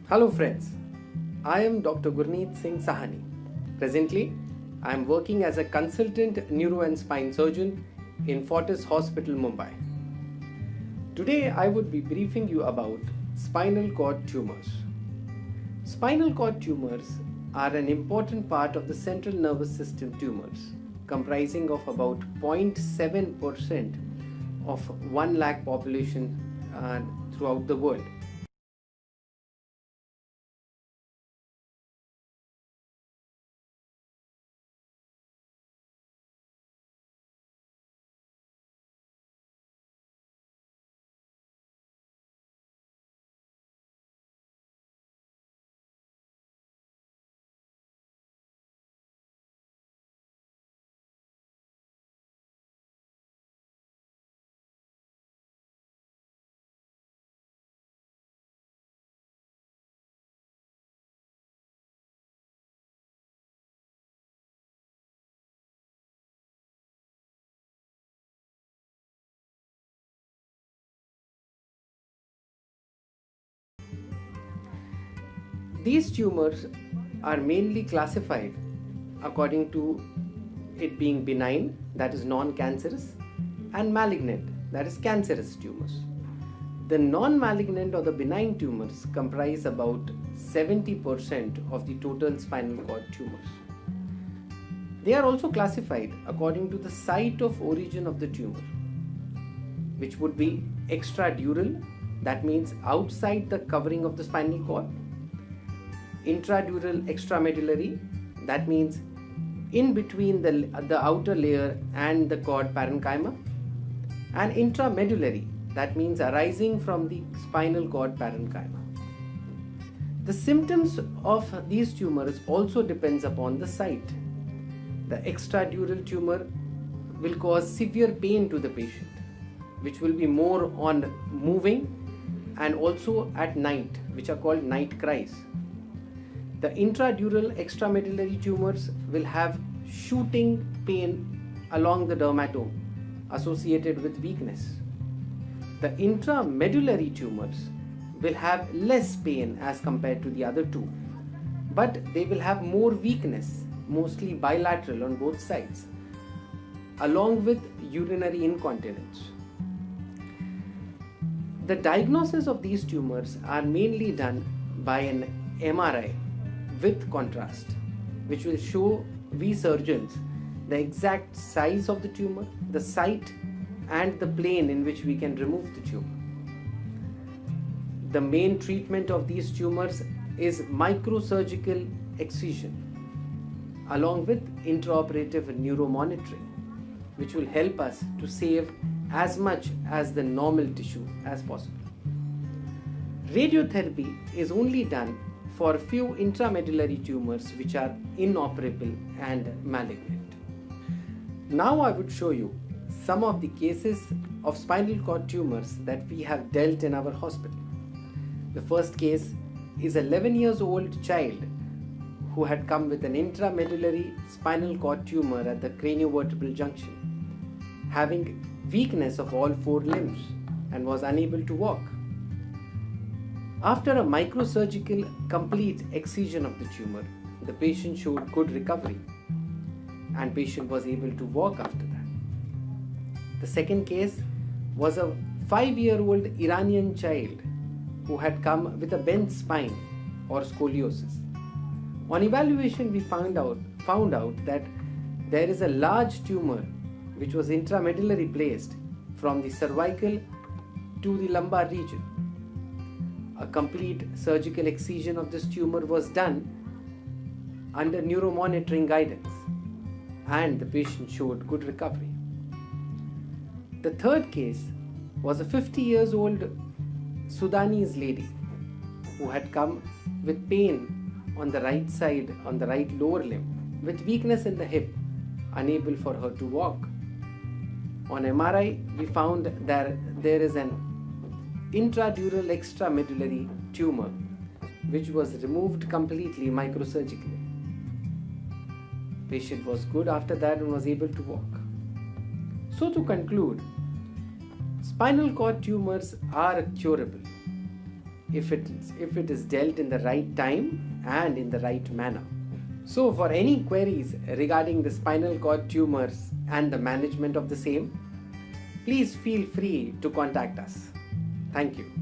Hello friends, I am Dr. Gurneet Singh Sahani. Presently, I am working as a consultant neuro and spine surgeon in Fortis Hospital, Mumbai. Today, I would be briefing you about spinal cord tumors. Spinal cord tumors are an important part of the central nervous system tumors, comprising of about 0.7% of 1 lakh population throughout the world. These tumors are mainly classified according to it being benign, that is non cancerous, and malignant, that is cancerous tumors. The non malignant or the benign tumors comprise about 70% of the total spinal cord tumors. They are also classified according to the site of origin of the tumor, which would be extradural, that means outside the covering of the spinal cord, intradural extramedullary, that means in between the outer layer and the cord parenchyma, and intramedullary, that means arising from the spinal cord parenchyma. The symptoms of these tumors also depends upon the site. The extradural tumor will cause severe pain to the patient, which will be more on moving and also at night, which are called night cries. The intradural extramedullary tumors will have shooting pain along the dermatome associated with weakness. The intramedullary tumors will have less pain as compared to the other two, but they will have more weakness, mostly bilateral on both sides, along with urinary incontinence. The diagnosis of these tumors are mainly done by an MRI with contrast, which will show we surgeons the exact size of the tumor, the site, and the plane in which we can remove the tumor. The main treatment of these tumors is microsurgical excision along with intraoperative neuromonitoring, which will help us to save as much as the normal tissue as possible. Radiotherapy is only done for a few intramedullary tumors which are inoperable and malignant. Now I would show you some of the cases of spinal cord tumors that we have dealt in our hospital. The first case is an 11 years old child who had come with an intramedullary spinal cord tumor at the craniovertebral junction, having weakness of all four limbs and was unable to walk. After a microsurgical complete excision of the tumor, the patient showed good recovery and patient was able to walk after that. The second case was a 5-year-old Iranian child who had come with a bent spine or scoliosis. On evaluation, we found out that there is a large tumor which was intramedullary placed from the cervical to the lumbar region. A complete surgical excision of this tumor was done under neuromonitoring guidance and the patient showed good recovery. The third case was a 50 years old Sudanese lady who had come with pain on the right side, on the right lower limb, with weakness in the hip, unable for her to walk. On MRI, we found that there is an intradural extramedullary tumor which was removed completely microsurgically. Patient was good after that and was able to walk. So to conclude, spinal cord tumors are curable if it is dealt in the right time and in the right manner. So for any queries regarding the spinal cord tumors and the management of the same, please feel free to contact us. Thank you.